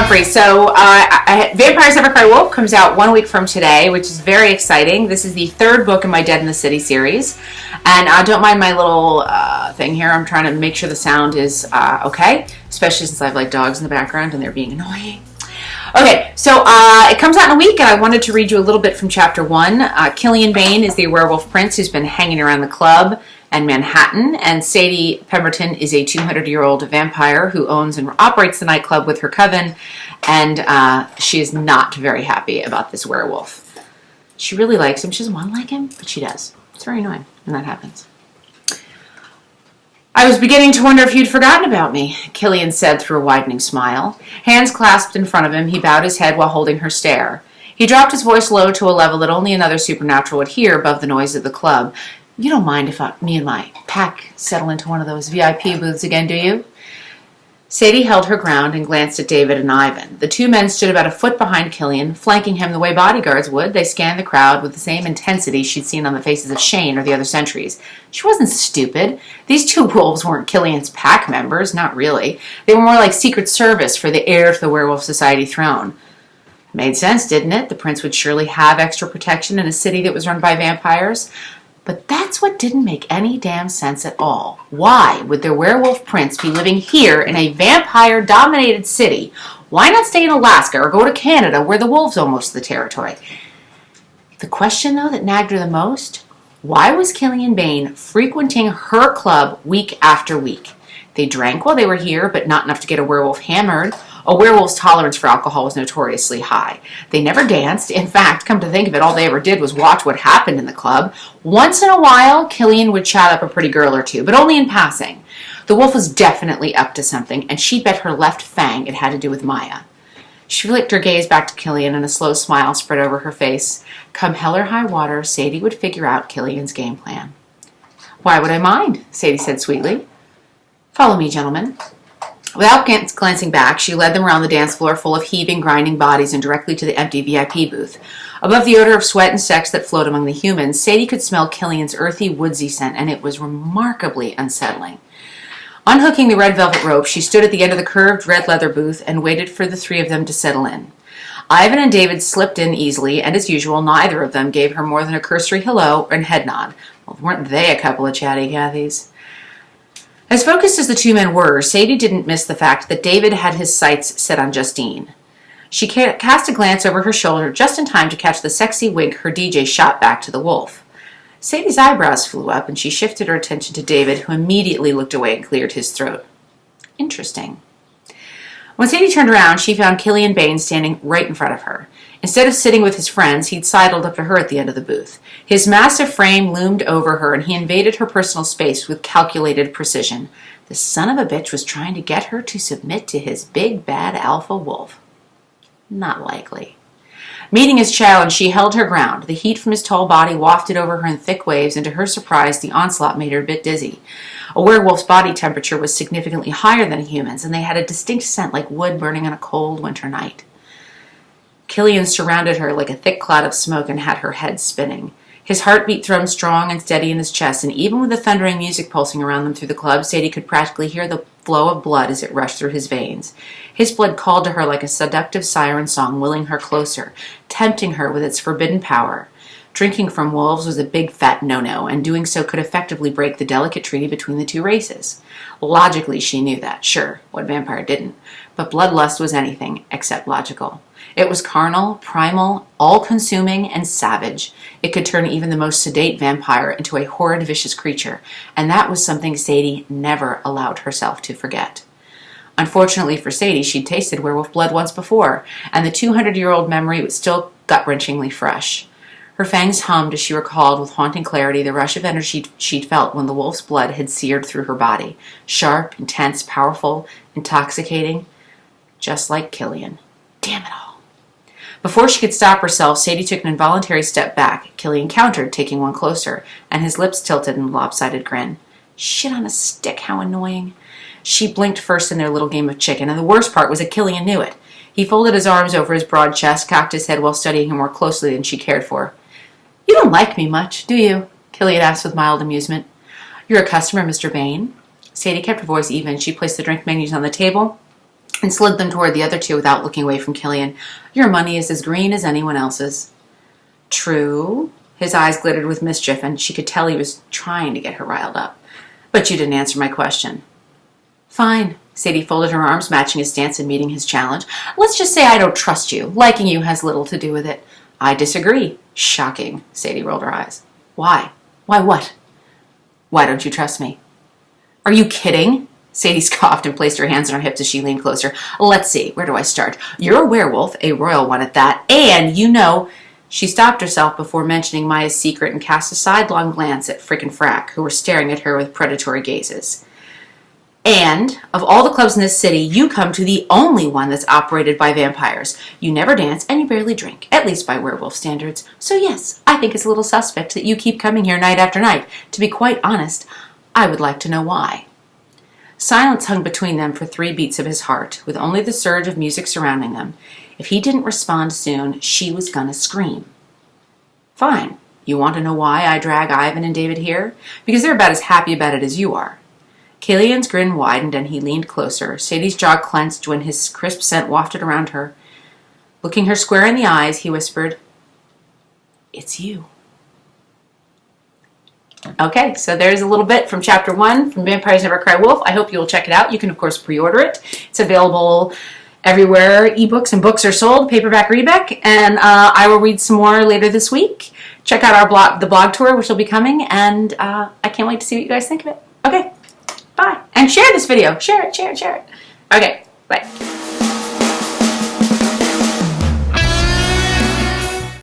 Humphreys. So, Vampires Never Cry Wolf comes out 1 week from today, which is very exciting. This is the third book in my Dead in the City series. And don't mind my little thing here. I'm trying to make sure the sound is okay, especially since I have like dogs in the background and they're being annoying. Okay, so it comes out in a week, and I wanted to read you a little bit from chapter 1. Killian Bain is the werewolf prince who's been hanging around the club and Manhattan, and Sadie Pemberton is a 200-year-old vampire who owns and operates the nightclub with her coven, and she is not very happy about this werewolf. She really likes him. She doesn't want to like him, but she does. It's very annoying when that happens. I was beginning to wonder if you'd forgotten about me, Killian said through a widening smile. Hands clasped in front of him, he bowed his head while holding her stare. He dropped his voice low to a level that only another supernatural would hear above the noise of the club. You don't mind if me and my pack settle into one of those VIP booths again, do you? Sadie held her ground and glanced at David and Ivan. The two men stood about a foot behind Killian, flanking him the way bodyguards would. They scanned the crowd with the same intensity she'd seen on the faces of Shane or the other sentries. She wasn't stupid. These two wolves weren't Killian's pack members, not really. They were more like Secret Service for the heir to the Werewolf Society throne. Made sense, didn't it? The prince would surely have extra protection in a city that was run by vampires. But that's what didn't make any damn sense at all. Why would their werewolf prince be living here in a vampire-dominated city? Why not stay in Alaska or go to Canada where the wolves own most of the territory? The question, though, that nagged her the most, why was Killian Bain frequenting her club week after week? They drank while they were here, but not enough to get a werewolf hammered. A werewolf's tolerance for alcohol was notoriously high. They never danced. In fact, come to think of it, all they ever did was watch what happened in the club. Once in a while, Killian would chat up a pretty girl or two, but only in passing. The wolf was definitely up to something, and she'd bet her left fang it had to do with Maya. She flicked her gaze back to Killian, and a slow smile spread over her face. Come hell or high water, Sadie would figure out Killian's game plan. Why would I mind? Sadie said sweetly. Follow me, gentlemen. Without glancing back, she led them around the dance floor full of heaving, grinding bodies and directly to the empty VIP booth. Above the odor of sweat and sex that flowed among the humans, Sadie could smell Killian's earthy, woodsy scent, and it was remarkably unsettling. Unhooking the red velvet rope, she stood at the end of the curved red leather booth and waited for the three of them to settle in. Ivan and David slipped in easily, and as usual, neither of them gave her more than a cursory hello and head nod. Well, weren't they a couple of chatty Cathys? As focused as the two men were, Sadie didn't miss the fact that David had his sights set on Justine. She cast a glance over her shoulder just in time to catch the sexy wink her DJ shot back to the wolf. Sadie's eyebrows flew up, and she shifted her attention to David, who immediately looked away and cleared his throat. Interesting. When Sadie turned around, she found Killian Bain standing right in front of her. Instead of sitting with his friends, he'd sidled up to her at the end of the booth. His massive frame loomed over her, and he invaded her personal space with calculated precision. The son of a bitch was trying to get her to submit to his big, bad alpha wolf. Not likely. Meeting his challenge, she held her ground. The heat from his tall body wafted over her in thick waves, and to her surprise, the onslaught made her a bit dizzy. A werewolf's body temperature was significantly higher than a human's, and they had a distinct scent like wood burning on a cold winter night. Killian surrounded her like a thick cloud of smoke and had her head spinning. His heartbeat thrummed strong and steady in his chest, and even with the thundering music pulsing around them through the club, Sadie could practically hear the flow of blood as it rushed through his veins. His blood called to her like a seductive siren song, willing her closer, tempting her with its forbidden power. Drinking from wolves was a big fat no-no, and doing so could effectively break the delicate treaty between the two races. Logically, she knew that, sure, what vampire didn't, but bloodlust was anything except logical. It was carnal, primal, all-consuming, and savage. It could turn even the most sedate vampire into a horrid, vicious creature, and that was something Sadie never allowed herself to forget. Unfortunately for Sadie, she'd tasted werewolf blood once before, and the 200-year-old memory was still gut-wrenchingly fresh. Her fangs hummed as she recalled with haunting clarity the rush of energy she'd felt when the wolf's blood had seared through her body. Sharp, intense, powerful, intoxicating, just like Killian. Damn it all. Before she could stop herself, Sadie took an involuntary step back. Killian countered, taking one closer, and his lips tilted in a lopsided grin. Shit on a stick, how annoying. She blinked first in their little game of chicken, and the worst part was that Killian knew it. He folded his arms over his broad chest, cocked his head while studying him more closely than she cared for. You don't like me much, do you? Killian asked with mild amusement. You're a customer, Mr. Bain. Sadie kept her voice even. She placed the drink menus on the table and slid them toward the other two without looking away from Killian. Your money is as green as anyone else's. True. His eyes glittered with mischief, and she could tell he was trying to get her riled up. But you didn't answer my question. Fine. Sadie folded her arms, matching his stance and meeting his challenge. Let's just say I don't trust you. Liking you has little to do with it. I disagree. Shocking. Sadie rolled her eyes. Why? Why what? Why don't you trust me? Are you kidding? Sadie scoffed and placed her hands on her hips as she leaned closer. Let's see, where do I start? You're a werewolf, a royal one at that, and you know... She stopped herself before mentioning Maya's secret and cast a sidelong glance at Frick and Frack, who were staring at her with predatory gazes. And, of all the clubs in this city, you come to the only one that's operated by vampires. You never dance, and you barely drink, at least by werewolf standards. So yes, I think it's a little suspect that you keep coming here night after night. To be quite honest, I would like to know why. Silence hung between them for 3 beats of his heart, with only the surge of music surrounding them. If he didn't respond soon, she was gonna scream. Fine. You want to know why I drag Ivan and David here? Because they're about as happy about it as you are. Killian's grin widened and he leaned closer. Sadie's jaw clenched when his crisp scent wafted around her. Looking her square in the eyes, he whispered, It's you. Okay, so there's a little bit from Chapter 1 from Vampires Never Cry Wolf. I hope you'll check it out. You can, of course, pre-order it. It's available everywhere ebooks and books are sold, paperback, readback, and I will read some more later this week. Check out our the blog tour, which will be coming, and I can't wait to see what you guys think of it. Okay, bye. And share this video. Share it, share it, share it. Okay, bye.